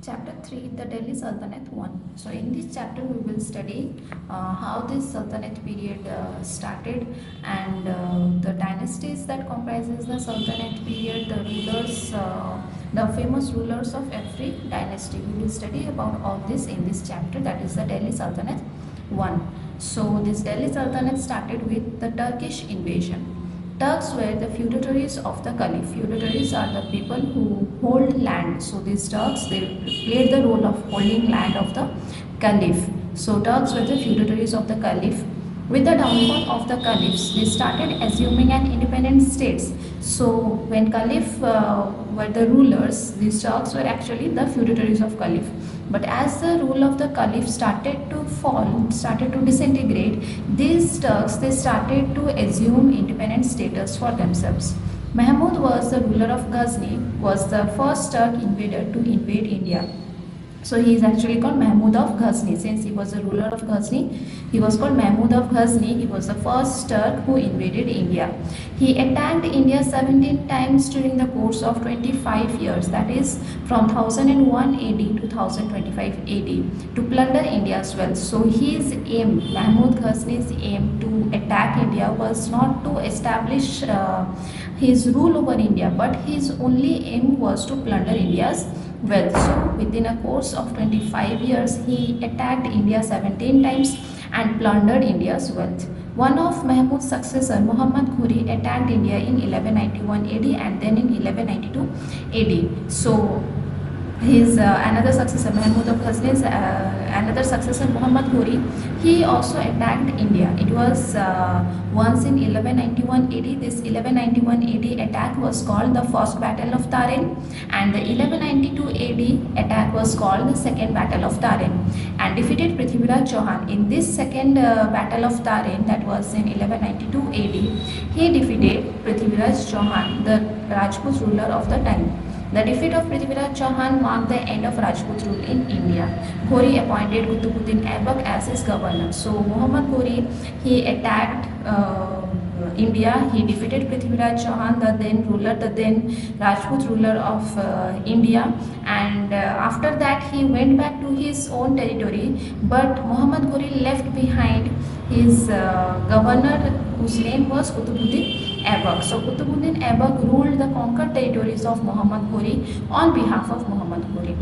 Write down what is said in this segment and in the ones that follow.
Chapter 3, the Delhi Sultanate 1. So in this chapter we will study how this Sultanate period started, and the dynasties that comprises the Sultanate period, the rulers, the famous rulers of every dynasty. We will study about all this in this chapter, that is the Delhi Sultanate 1. So this Delhi Sultanate started with the Turkish invasion. Turks were the feudatories of the Caliph. Feudatories are the people who hold land. So these Turks, they played the role of holding land of the Caliph. So Turks were the feudatories of the Caliph. With the downfall of the Caliphs, they started assuming an independent states. So when Caliph were the rulers, these Turks were actually the feudatories of Caliph. But as the rule of the Caliph started to fall, started to disintegrate, these Turks, they started to assume independent status for themselves. Mahmud was the ruler of Ghazni, was the first Turk invader to invade India. So he is actually called Mahmud of Ghazni. Since he was the ruler of Ghazni, he was called Mahmud of Ghazni. He was the first Turk who invaded India. He attacked India 17 times during the course of 25 years, that is from 1001 AD to 1025 AD, to plunder India's wealth. So his aim, Mahmud Ghazni's aim to attack India was not to establish his rule over India, but his only aim was to plunder India's wealth. So within a course of 25 years, he attacked India 17 times and plundered India's wealth. One of Mahmud's successor, Muhammad Ghori, attacked India in 1191 AD and then in 1192 AD. So his another successor, Mahmud of Ghazni's another successor, Muhammad Ghori, he also attacked India. It was once in 1191 AD. This 1191 AD attack was called the First Battle of Tarin, and the 1192 AD attack was called the Second Battle of Tarin, and defeated Prithviraj Chauhan. In this second Battle of Tarin, that was in 1192 AD, he defeated Prithviraj Chauhan, the Rajput ruler of the time. The defeat of Prithviraj Chauhan marked the end of Rajput rule in India. Ghori appointed Qutbuddin Aibak as his governor. So Muhammad Ghori, he attacked India. He defeated Prithviraj Chauhan, the then ruler, the then Rajput ruler of India, and after that he went back to his own territory. But Muhammad Ghori left behind his governor, whose name was Qutbuddin Aibak. So Qutbuddin Aibak ruled the conquered territories of Muhammad Ghori on behalf of Muhammad Ghori.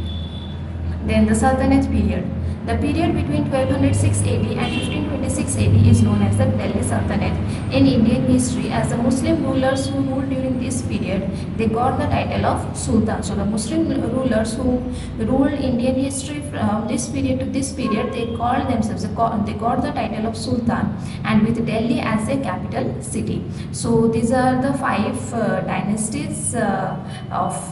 Then the Sultanate period. The period between 1206 AD and 1526 AD is known as the Delhi Sultanate in Indian history, as the Muslim rulers who ruled during this period, they got the title of Sultan. So the Muslim rulers who ruled Indian history from this period to this period, they called themselves, they got the title of Sultan, and with Delhi as a capital city. So these are the five dynasties of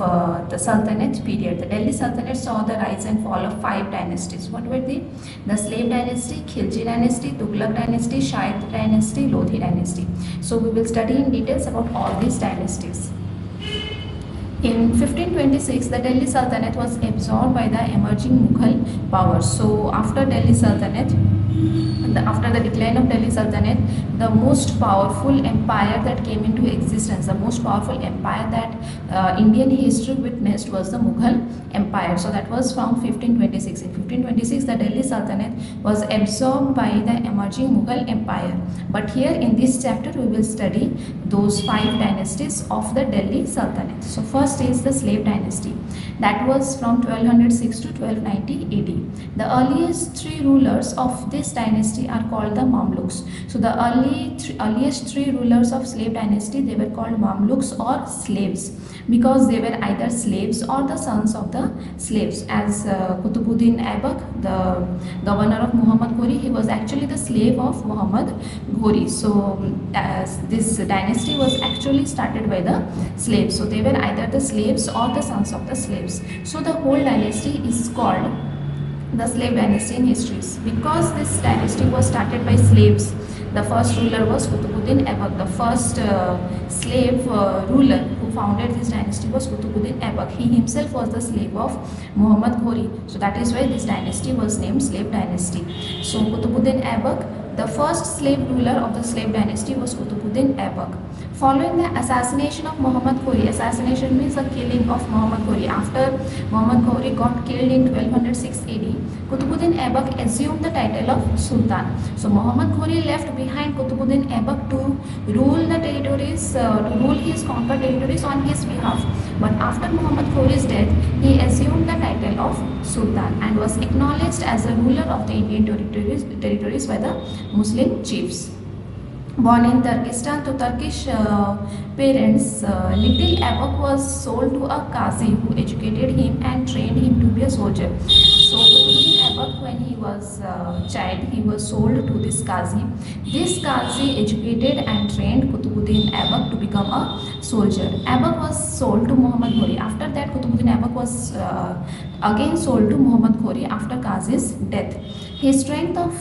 the Sultanate period. The Delhi Sultanate saw the rise and fall of five dynasties. What were they? The Slave dynasty, Khilji dynasty, Tughlaq dynasty, Shahid dynasty, Lodhi dynasty. So we will study in details about all these dynasties. In 1526, the Delhi Sultanate was absorbed by the emerging Mughal powers. So after Delhi Sultanate, after the decline of Delhi Sultanate, the most powerful empire that came into existence, the most powerful empire that Indian history witnessed was the Mughal Empire. So that was from 1526. In 1526, the Delhi Sultanate was absorbed by the emerging Mughal Empire. But here in this chapter, we will study those five dynasties of the Delhi Sultanate. So first is the Slave dynasty. That was from 1206 to 1290 AD. The earliest three rulers of this dynasty are called the Mamluks. So the earliest three rulers of Slave dynasty, they were called Mamluks or slaves, because they were either slaves or the sons of the slaves. As Qutbuddin Aibak, the governor of Muhammad Ghori, he was actually the slave of Muhammad Ghori. So this dynasty was actually started by the slaves. So they were either the slaves or the sons of the slaves. So the whole dynasty is called the Slave dynasty in histories. Because this dynasty was started by slaves, the first ruler was Qutbuddin Aibak. The first slave ruler who founded this dynasty was Qutbuddin Aibak. He himself was the slave of Muhammad Ghori. So that is why this dynasty was named Slave dynasty. So Qutbuddin Aibak, the first slave ruler of the Slave dynasty was Qutbuddin Aibak. Following the assassination of Muhammad Khori, assassination means the killing of Muhammad Khori. After Muhammad Khori got killed in 1206 AD, Qutbuddin Aibak assumed the title of Sultan. So Muhammad Khori left behind Qutbuddin Aibak to rule the territories, to rule his conquered territories on his behalf. But after Muhammad Khori's death, he assumed the title of Sultan and was acknowledged as the ruler of the Indian territories by the Muslim chiefs. Born in Turkestan to Turkish parents, little Aibak was sold to a Qazi who educated him and trained him to be a soldier. So Qutbuddin Aibak, when he was a child, he was sold to this Qazi. This Qazi educated and trained Qutbuddin Aibak to become a soldier. Aibak was sold to Muhammad Khori. After that, Qutbuddin Aibak was again sold to Muhammad Khori after Qazi's death. His strength of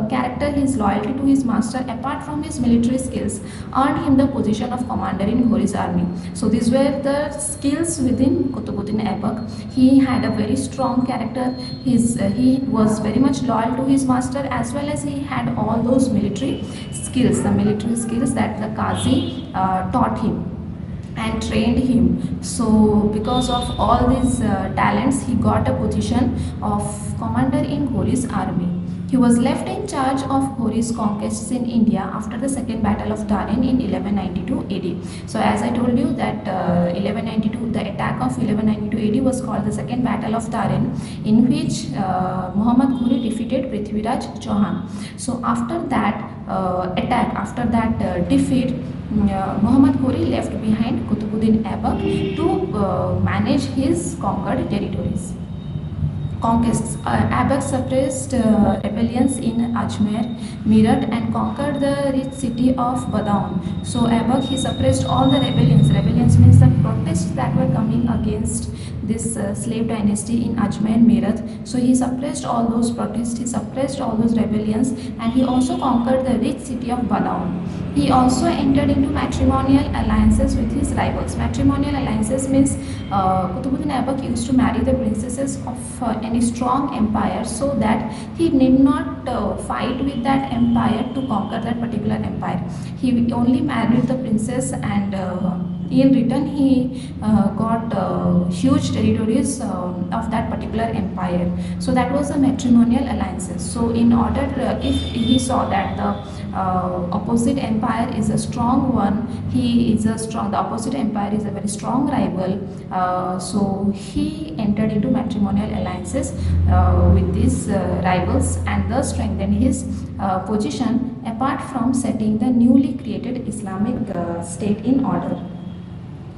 character, his loyalty to his master, apart from his military skills, earned him the position of commander in Ghori's army. So these were the skills within Qutbuddin Aibak. He had a very strong character. He was very much loyal to his master, as well as he had all those military skills, the military skills that the Qazi taught him and trained him. So because of all these talents, he got a position of commander in Ghori's army. He was left in charge of Ghori's conquests in India after the second battle of Tarin in 1192 AD. So as I told you that 1192, the attack of 1192 AD was called the second battle of Tarin, in which Muhammad Ghori defeated Prithviraj Chauhan. So after that attack, after that defeat, Muhammad Ghori left behind Qutbuddin Aibak to manage his conquered territories. Conquests. Aibak suppressed rebellions in Ajmer, Meerut, and conquered the rich city of Badaun. So Aibak, he suppressed all the rebellions. Rebellions means the protests that were coming against this slave dynasty in Ajmer and Meerut. So he suppressed all those protests, he suppressed all those rebellions, and he also conquered the rich city of Badaun. He also entered into matrimonial alliances with his rivals. Matrimonial alliances means Qutbuddin Aibak used to marry the princesses of any strong empire, so that he need not fight with that empire to conquer that particular empire. He only married the princess, and in return he got huge territories of that particular empire. So that was a matrimonial alliances. So in order, if he saw that the opposite empire is a strong one, the opposite empire is a very strong rival, so he entered into matrimonial alliances with these rivals, and thus strengthened his position, apart from setting the newly created Islamic state in order.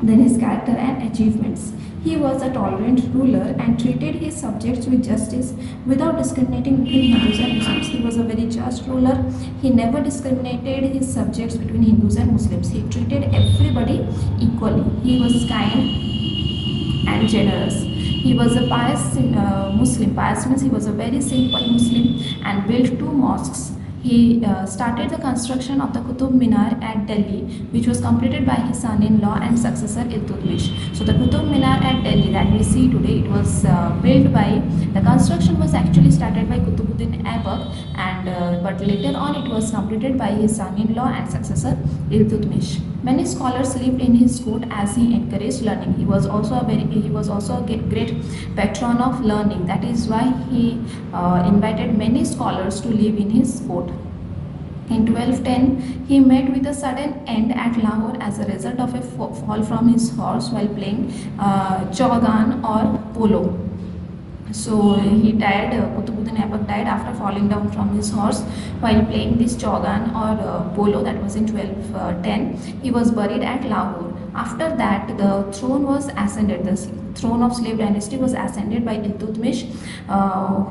Then his character and achievements. He was a tolerant ruler and treated his subjects with justice without discriminating between Hindus and Muslims. He was a very just ruler. He never discriminated his subjects between Hindus and Muslims. He treated everybody equally. He was kind and generous. He was a pious Muslim. Pious means he was a very simple Muslim and built two mosques. He started the construction of the Qutub Minar at Delhi, which was completed by his son-in-law and successor Iltutmish. So the Qutub Minar at Delhi that we see today, it was the construction was actually started by Qutbuddin Aibak, and but later on it was completed by his son-in-law and successor Iltutmish. Many scholars lived in his court as he encouraged learning. He was also a great patron of learning. That is why he invited many scholars to live in his court. In 1210, he met with a sudden end at Lahore as a result of a fall from his horse while playing chaugan or polo. So he died, Qutbuddin Aibak died after falling down from his horse while playing this chaugan or polo. That was in 1210. He was buried at Lahore. After that, the throne was ascended. The throne of slave dynasty was ascended by Iltutmish,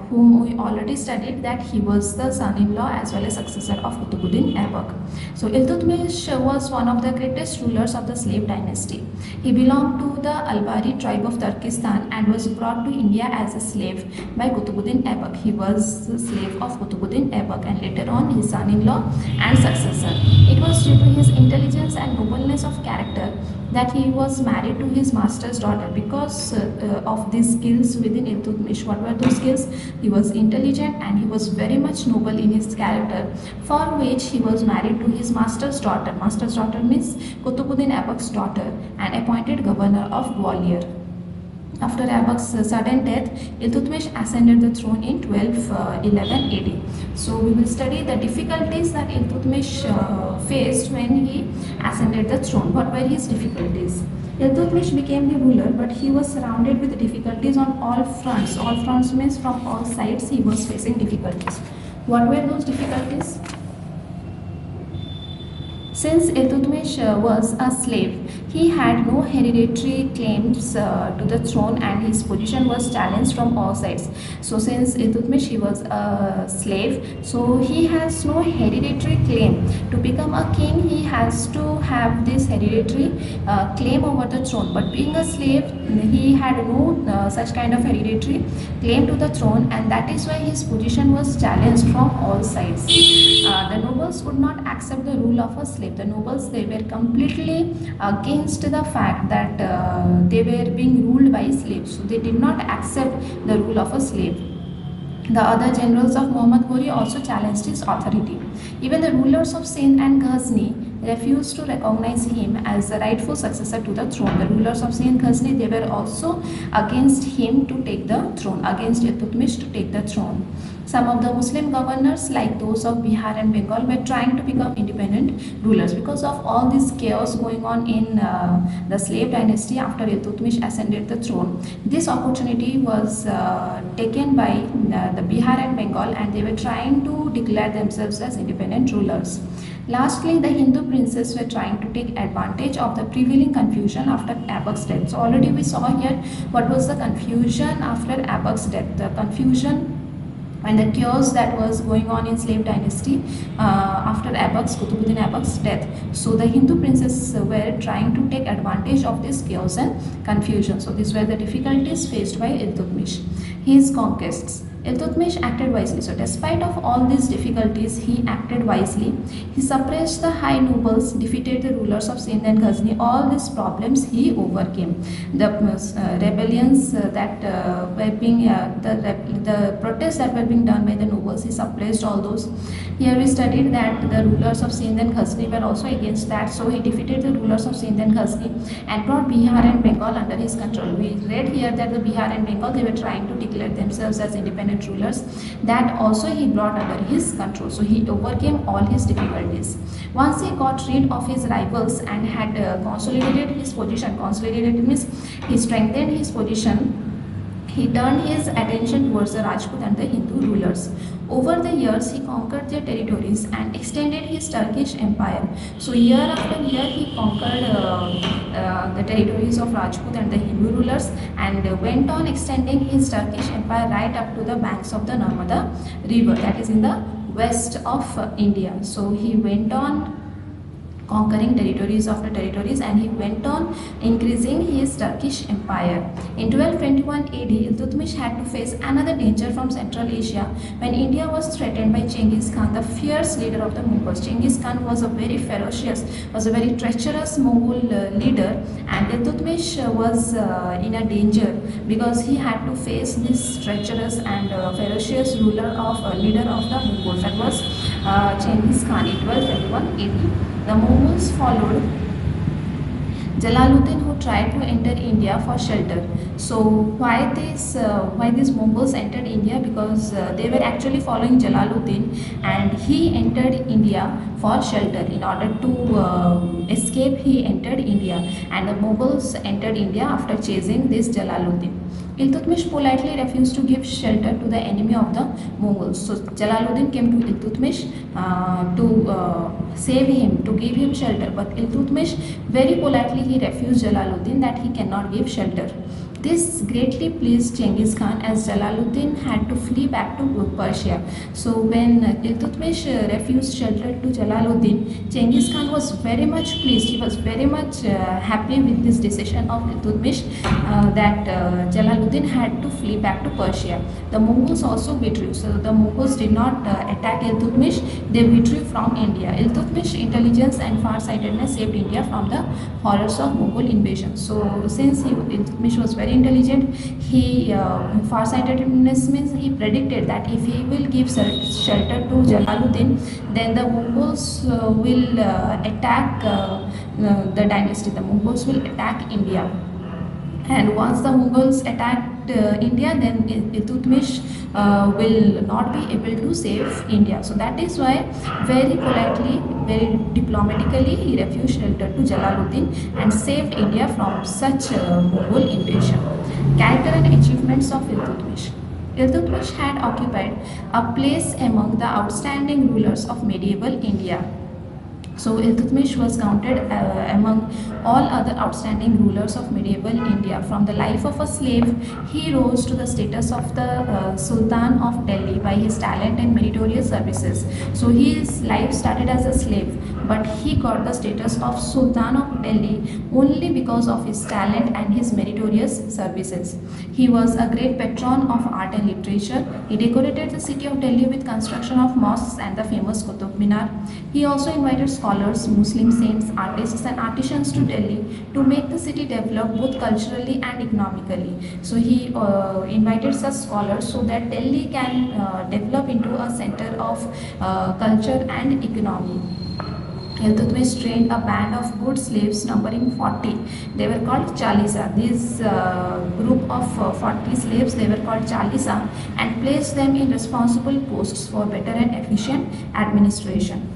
whom we already studied that he was the son-in-law as well as successor of Qutbuddin Aibak. So Iltutmish was one of the greatest rulers of the slave dynasty. He belonged to the Albari tribe of Turkestan and was brought to India as a slave by Qutbuddin Aibak. He was the slave of Qutbuddin Aibak and later on his son-in-law and successor. It was due to his intelligence and nobleness of character that he was married to his master's daughter because of these skills within Iltutmish. What were those skills? He was intelligent and he was very much noble in his character, for which he was married to his master's daughter. Master's daughter means Qutbuddin Aibak's daughter, and appointed governor of Gwalior. After Aibak's sudden death, Iltutmish ascended the throne in 1211 AD. So we will study the difficulties that Iltutmish faced when he ascended the throne. What were his difficulties? Iltutmish became the ruler, but he was surrounded with difficulties on all fronts. All fronts means from all sides he was facing difficulties. What were those difficulties? Since Iltutmish was a slave, he had no hereditary claims to the throne, and his position was challenged from all sides. So since Iltutmish he was a slave, so he has no hereditary claim. To become a king, he has to have this hereditary claim over the throne. But being a slave, he had no such kind of hereditary claim to the throne, and that is why his position was challenged from all sides. The nobles would not accept the rule of a slave. The nobles, they were completely against the fact that they were being ruled by slaves. So they did not accept the rule of a slave. The other generals of Muhammad Ghori also challenged his authority. Even the rulers of Sindh and Ghazni refused to recognize him as the rightful successor to the throne. The rulers of Sindh and Ghazni, they were also against him to take the throne, against Iltutmish to take the throne. Some of the Muslim governors, like those of Bihar and Bengal, were trying to become independent rulers because of all this chaos going on in the slave dynasty after Iltutmish ascended the throne. This opportunity was taken by the Bihar and Bengal, and they were trying to declare themselves as independent rulers. Lastly, the Hindu princes were trying to take advantage of the prevailing confusion after Aibak's death. So already we saw here what was the confusion after Aibak's death. The confusion and the chaos that was going on in slave dynasty after Qutbuddin Aibak's death. So the Hindu princes were trying to take advantage of this chaos and confusion. So these were the difficulties faced by Iltutmish. His conquests. Iltutmish acted wisely. So despite of all these difficulties, he acted wisely. He suppressed the high nobles, defeated the rulers of Sindh and Ghazni. All these problems he overcame. The rebellions that were being, the protests that were being done by the nobles, he suppressed all those. Here we studied that the rulers of Sindh and Ghazni were also against that. So he defeated the rulers of Sindh and Ghazni and brought Bihar and Bengal under his control. We read here that the Bihar and Bengal, they were trying to declare themselves as independent rulers. That also he brought under his control. So he overcame all his difficulties. Once he got rid of his rivals and had consolidated his position, consolidated means he strengthened his position, he turned his attention towards the Rajput and the Hindu rulers. Over the years, he conquered their territories and extended his Turkish empire. So year after year, he conquered the territories of Rajput and the Hindu rulers, and went on extending his Turkish empire right up to the banks of the Narmada river, that is in the west of India. So he went on conquering territories after territories, and he went on increasing his Turkish empire. In 1221 AD, Iltutmish had to face another danger from Central Asia when India was threatened by Genghis Khan, the fierce leader of the Mongols. Genghis Khan was a very ferocious, was a very treacherous Mongol leader, and Iltutmish was in a danger because he had to face this treacherous and ferocious leader of the Mongols, that was Genghis Khan in 1221 AD. The Mongols followed Jalaluddin, who tried to enter India for shelter. So why these Mongols entered India? Because they were actually following Jalaluddin, and he entered India for shelter. In order to escape, he entered India, and the Mongols entered India after chasing this Jalaluddin. Iltutmish politely refused to give shelter to the enemy of the Mongols. So Jalaluddin came to Iltutmish to save him, to give him shelter. But Iltutmish very politely he refused Jalaluddin that he cannot give shelter. This greatly pleased Genghis Khan, as Jalaluddin had to flee back to Persia. So when Iltutmish refused shelter to Jalaluddin, Genghis Khan was very much pleased. He was very much happy with this decision of Iltutmish, that Jalaluddin had to flee back to Persia. The Mongols also withdrew. So the Mongols did not attack Iltutmish. They withdrew from India. Iltutmish intelligence and far-sightedness saved India from the horrors of Mughal invasion. So since Iltutmish was very intelligent, he far-sightedness means he predicted that if he will give shelter to Jalaluddin, then the Mongols will attack the dynasty. The Mongols will attack India, and once the Mughals attacked India, then Iltutmish will not be able to save India. So that is why very politely, very diplomatically, he refused shelter to Jalaluddin and saved India from such Mughal invasion. Character and achievements of Iltutmish. Iltutmish had occupied a place among the outstanding rulers of medieval India. So Iltutmish was counted among all other outstanding rulers of medieval India. From the life of a slave, he rose to the status of the Sultan of Delhi by his talent and meritorious services. So his life started as a slave, but he got the status of Sultan of Delhi only because of his talent and his meritorious services. He was a great patron of art and literature. He decorated the city of Delhi with construction of mosques and the famous Qutub Minar. He also invited scholars, Muslim saints, artists and artisans to Delhi to make the city develop both culturally and economically. So he invited such scholars so that Delhi can develop into a center of culture and economy. Iltutmish trained a band of good slaves numbering 40. They were called Chalisa. This group of 40 slaves, they were called Chalisa, and placed them in responsible posts for better and efficient administration.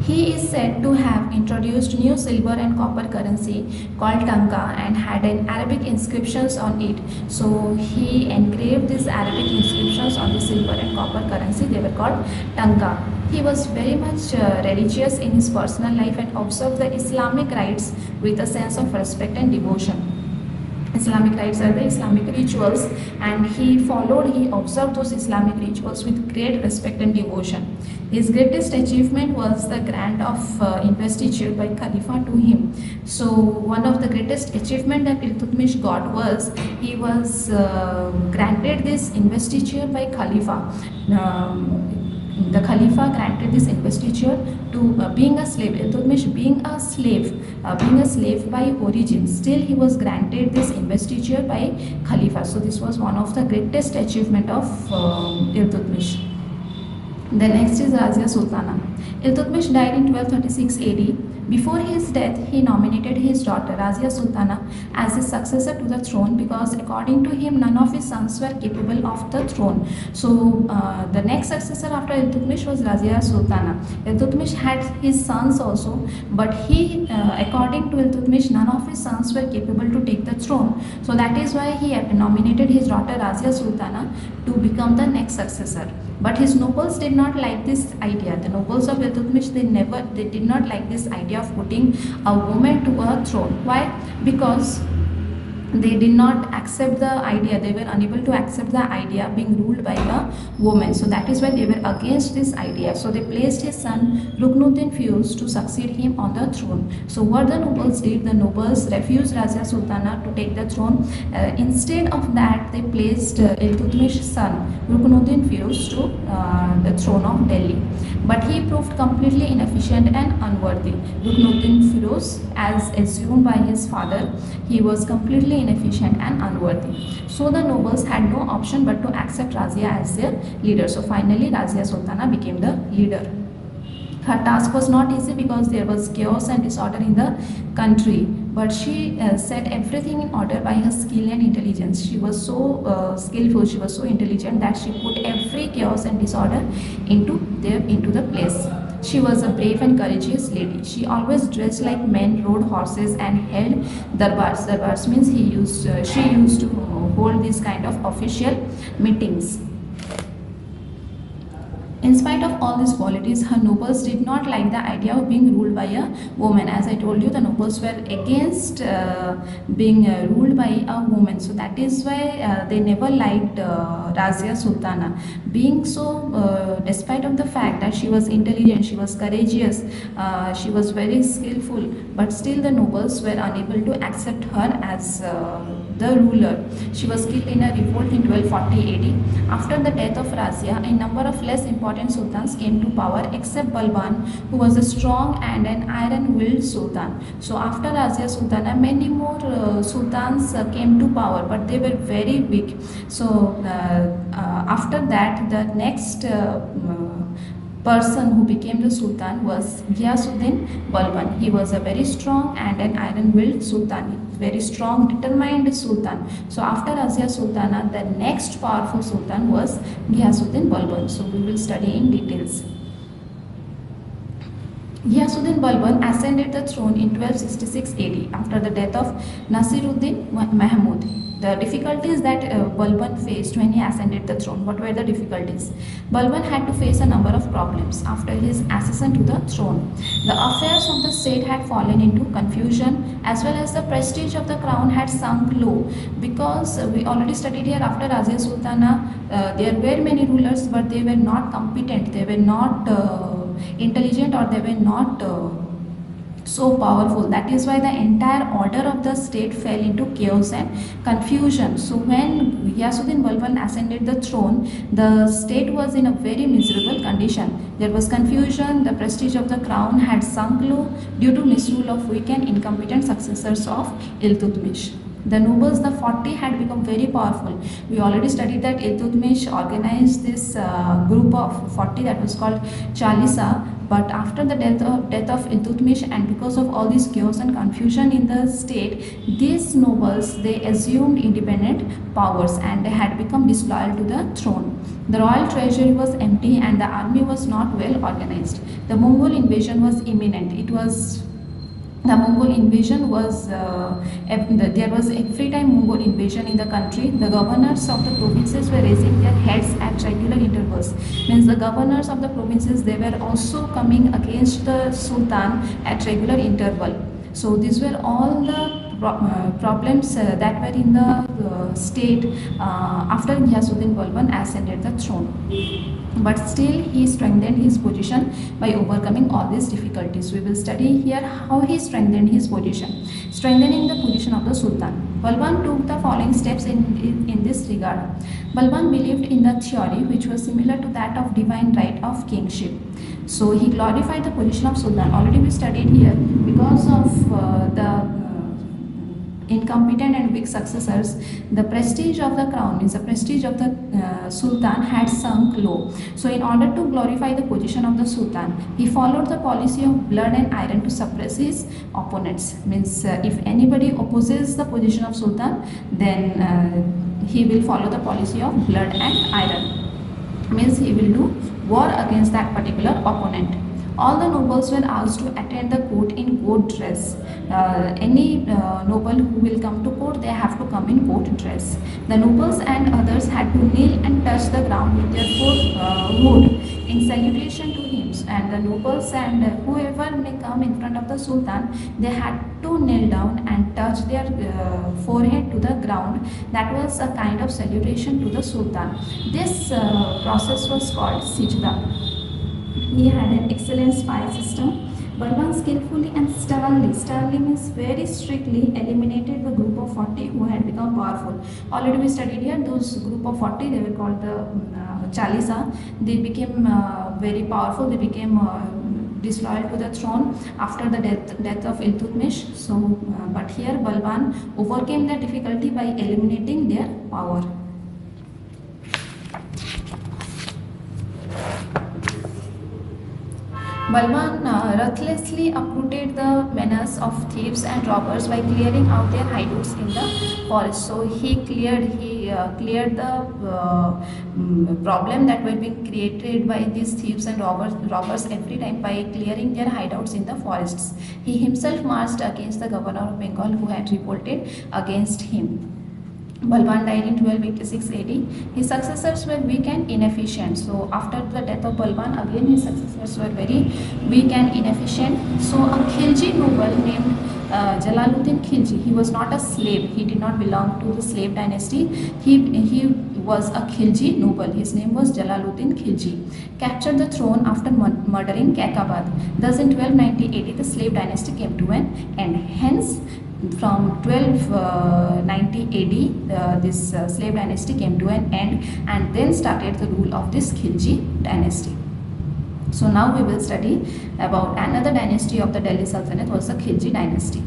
He is said to have introduced new silver and copper currency called Tanka and had an Arabic inscriptions on it. So he engraved these Arabic inscriptions on the silver and copper currency. They were called Tanka. He was very much religious in his personal life and observed the Islamic rites with a sense of respect and devotion. Islamic rites are the Islamic rituals, and he observed those Islamic rituals with great respect and devotion. His greatest achievement was the grant of investiture by Khalifa to him. So one of the greatest achievement that Iltutmish got was he was granted this investiture by Khalifa. The Khalifa granted this investiture to being a slave. Iltutmish being a slave by origin, still he was granted this investiture by Khalifa. So this was one of the greatest achievement of Iltutmish. The next is Razia Sultana. Iltutmish died in 1236 AD. Before his death, he nominated his daughter Razia Sultana as his successor to the throne because according to him, none of his sons were capable of the throne. So the next successor after Iltutmish was Razia Sultana. Iltutmish had his sons also, but he, according to Iltutmish, none of his sons were capable to take the throne. So that is why he nominated his daughter Razia Sultana to become the next successor. But his nobles did not like this idea. The nobles of Iltutmish, they did not like this idea of putting a woman to a throne. Why? Because they did not accept the idea. They were unable to accept the idea being ruled by a woman. So that is why they were against this idea. So they placed his son Ruknuddin Fiyuz to succeed him on the throne. So what the nobles did, the nobles refused Razia Sultana to take the throne. Instead of that, they placed Iltutmish's son Ruknuddin Fiyuz to the throne of Delhi. But he proved completely inefficient and unworthy. Ruknuddin Fiyuz, as assumed by his father, he was completely inefficient and unworthy. So the nobles had no option but to accept Razia as their leader. So finally Razia Sultana became the leader. Her task was not easy because there was chaos and disorder in the country, but she set everything in order by her skill and intelligence. She was so skillful, she was so intelligent that she put every chaos and disorder into the place. She was a brave and courageous lady. She always dressed like men, rode horses and held darbars. Darbars means she used to hold this kind of official meetings. In spite of all these qualities, her nobles did not like the idea of being ruled by a woman. As I told you, the nobles were against being ruled by a woman. So that is why they never liked Razia Sultana. Being so, despite of the fact that she was intelligent, she was courageous, she was very skillful, but still the nobles were unable to accept her as the ruler. She was killed in a revolt in 1240 AD. After the death of Razia, a number of less important sultans came to power except Balban, who was a strong and an iron-willed sultan. So after Razia Sultana, many more sultans came to power, but they were very weak. So after that, the next person who became the sultan was Ghiyasuddin Balban. He was a very strong and an iron-willed sultan, very strong, determined sultan. So after Razia Sultana, the next powerful sultan was Ghiyasuddin Balban. So we will study in details. Ghiyasuddin Balban ascended the throne in 1266 AD after the death of Nasiruddin Mahmud. The difficulties that Balban faced when he ascended the throne. What were the difficulties? Balban had to face a number of problems after his accession to the throne. The affairs of the state had fallen into confusion, as well as the prestige of the crown had sunk low, because we already studied here after Razia Sultana, there were many rulers, but they were not competent, they were not intelligent, or they were not so powerful. That is why the entire order of the state fell into chaos and confusion. So when Ghiyasuddin Balban ascended the throne, the state was in a very miserable condition. There was confusion, the prestige of the crown had sunk low due to misrule of weak and incompetent successors of Iltutmish. The nobles, the 40, had become very powerful. We already studied that Iltutmish organized this group of 40 that was called Chalisa. But after the death of Iltutmish, and because of all this chaos and confusion in the state, these nobles, they assumed independent powers and they had become disloyal to the throne. The royal treasury was empty and the army was not well organized. The Mongol invasion was imminent. The Mongol invasion was, there was every time Mongol invasion in the country, the governors of the provinces were raising their heads at regular intervals. Means the governors of the provinces, they were also coming against the Sultan at regular interval. So these were all the problems that were in the state after Ghiyasuddin Balban ascended the throne. But still he strengthened his position by overcoming all these difficulties. We will study here how he strengthened his position. Strengthening the position of the Sultan. Balban took the following steps in this regard. Balban believed in the theory which was similar to that of divine right of kingship. So he glorified the position of Sultan. Already we studied here, because of the incompetent and weak successors, the prestige of the crown, means the prestige of the Sultan, had sunk low. So in order to glorify the position of the Sultan, he followed the policy of blood and iron to suppress his opponents. Means if anybody opposes the position of Sultan, then he will follow the policy of blood and iron. Means he will do war against that particular opponent. All the nobles were asked to attend the court in court dress. Any noble who will come to court, they have to come in court dress. The nobles and others had to kneel and touch the ground with their forehead in salutation to him. And the nobles and whoever may come in front of the Sultan, they had to kneel down and touch their forehead to the ground. That was a kind of salutation to the Sultan. This process was called Sijda. He had an excellent spy system. Balban skillfully and sternly means very strictly, eliminated the group of 40 who had become powerful. Already we studied here, those group of 40, they were called the Chalisa. They became very powerful, they became disloyal to the throne after the death of Iltutmish. So, but here Balban overcame the difficulty by eliminating their power. Balban ruthlessly uprooted the menace of thieves and robbers by clearing out their hideouts in the forest. So he cleared the problem that were being created by these thieves and robbers every time by clearing their hideouts in the forests. He himself marched against the governor of Bengal who had revolted against him. Balban died in 1286 AD. His successors were weak and inefficient. So after the death of Balban, again his successors were very weak and inefficient. So a Khilji noble named Jalaluddin Khilji, he was not a slave. He did not belong to the slave dynasty. He was a Khilji noble. His name was Jalaluddin Khilji. Captured the throne after murdering Kaikabad. Thus in 1290 AD, the slave dynasty came to an end. Hence, from 1290 AD, this slave dynasty came to an end, and then started the rule of this Khilji dynasty. So now we will study about another dynasty of the Delhi Sultanate, was the Khilji dynasty.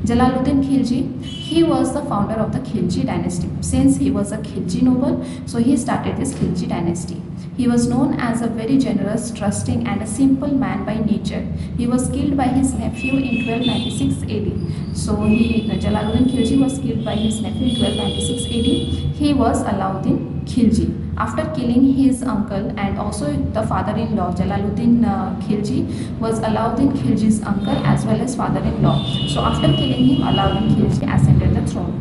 Jalaluddin Khilji, he was the founder of the Khilji dynasty. Since he was a Khilji noble, so he started this Khilji dynasty. He was known as a very generous, trusting and a simple man by nature. He was killed by his nephew in 1296 AD. So Jalaluddin Khilji was killed by his nephew in 1296 AD. He was Alauddin Khilji. After killing his uncle and also the father-in-law, Jalaluddin Khilji was Alauddin Khilji's uncle as well as father-in-law. So after killing him, Alauddin Khilji ascended the throne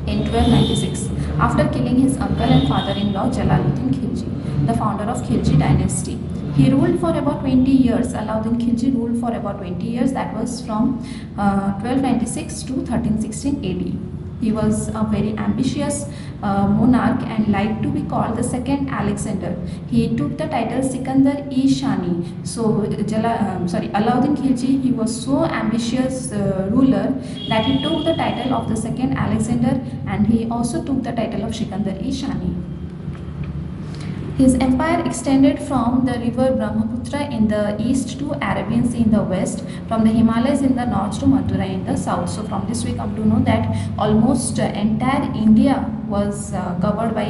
in 1296. After killing his uncle and father-in-law, Jalaluddin Khilji, the founder of Khilji dynasty. He ruled for about 20 years. Alauddin Khilji ruled for about 20 years. That was from 1296 to 1316 AD. He was a very ambitious monarch and liked to be called the second Alexander. He took the title Sikandar-e-Shani. So Alauddin Khilji, he was so ambitious ruler that he took the title of the second Alexander, and he also took the title of Sikandar-e-Shani. His empire extended from the river Brahmaputra in the east to Arabian Sea in the west, from the Himalayas in the north to Mathura in the south. So from this we come to know that almost entire India was covered by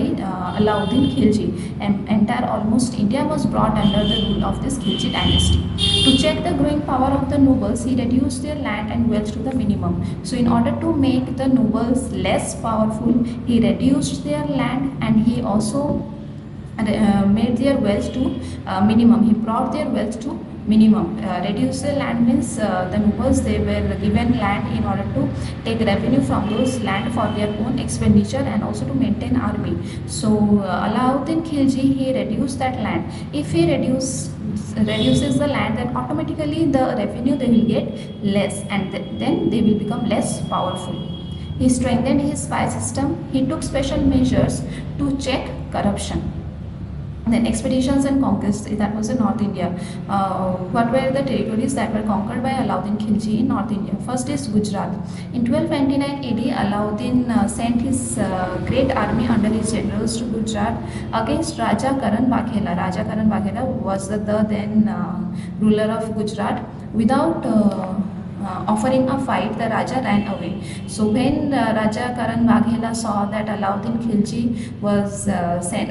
Alauddin Khilji, and entire almost India was brought under the rule of this Khilji dynasty. To check the growing power of the nobles, he reduced their land and wealth to the minimum. So in order to make the nobles less powerful, he reduced their land, and he also made their wealth to minimum. He brought their wealth to minimum. Reduce the land means the nobles, they were given land in order to take revenue from those land for their own expenditure and also to maintain army. So Alauddin Khilji, he reduced that land. If he reduces the land, then automatically the revenue they will get less, and then they will become less powerful. He strengthened his spy system. He took special measures to check corruption. Then expeditions and conquests, that was in North India. What were the territories that were conquered by Alauddin Khilji in North India? First is Gujarat. In 1229 AD, Alauddin sent his great army under his generals to Gujarat against Raja Karan Baghela. Raja Karan Baghela was the then ruler of Gujarat. Without offering a fight, the Raja ran away. So when Raja Karan Baghela saw that Alauddin Khilji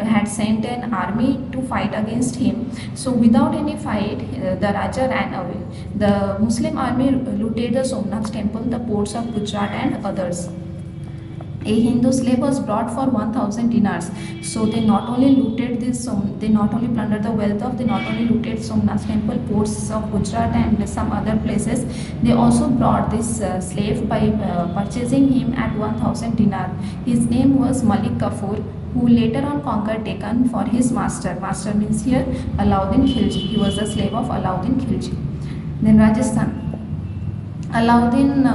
had sent an army to fight against him, so without any fight, the Raja ran away. The Muslim army looted the Somnath temple, the ports of Gujarat and others. A Hindu slave was brought for 1000 dinars. So they not only looted they not only plundered the wealth of, they not only looted Somnath temple, ports of Gujarat and some other places. They also brought this slave by purchasing him at 1000 dinar. His name was Malik Kafur, who later on conquered Deccan for his master. Master means here Alauddin Khilji. He was a slave of Alauddin Khilji. Then Rajasthan. Alauddin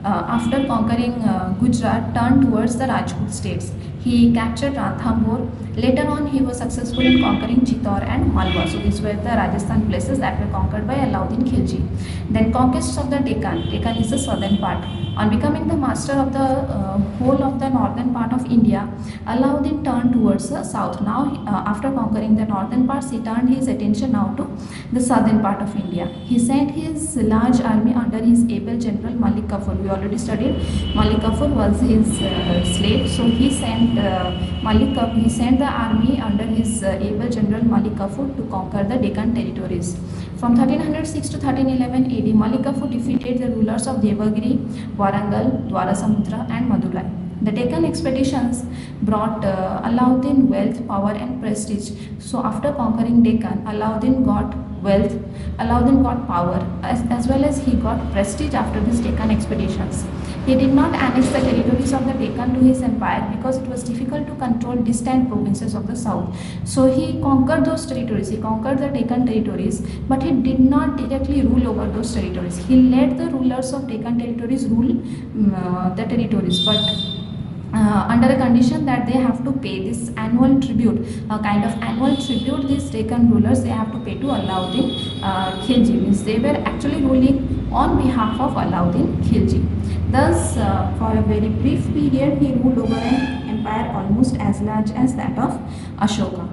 after conquering Gujarat, turned towards the Rajput states. He captured Ranthambore. Later on, he was successful in conquering Chittor and Malwa. So these were the Rajasthan places that were conquered by Alauddin Khilji. Then conquests of the Deccan. Deccan is the southern part. On becoming the master of the whole of the northern part of India, Alauddin turned towards the south. Now, after conquering the northern parts, he turned his attention now to the southern part of India. He sent his large army under his able general Malik Kafur. We already studied Malik Kafur was his slave, so he sent the army under his able general Malik Kafur to conquer the Deccan territories. From 1306 to 1311 AD, Malik Kafur defeated the rulers of Devagiri, Warangal, Dwarasamudra and Madurai. The Deccan expeditions brought Alauddin wealth, power and prestige. So after conquering Deccan, Alauddin got wealth, Alauddin got power, as well as he got prestige after these Deccan expeditions. He did not annex the territories of the Deccan to his empire because it was difficult to control distant provinces of the south. So he conquered those territories, he conquered the Deccan territories, but he did not directly rule over those territories. He let the rulers of Deccan territories rule the territories, but under a condition that they have to pay this annual tribute, a kind of annual tribute these Deccan rulers they have to pay to Alauddin Khilji. Means they were actually ruling on behalf of Alauddin Khilji. Thus, for a very brief period, he ruled over an empire almost as large as that of Ashoka.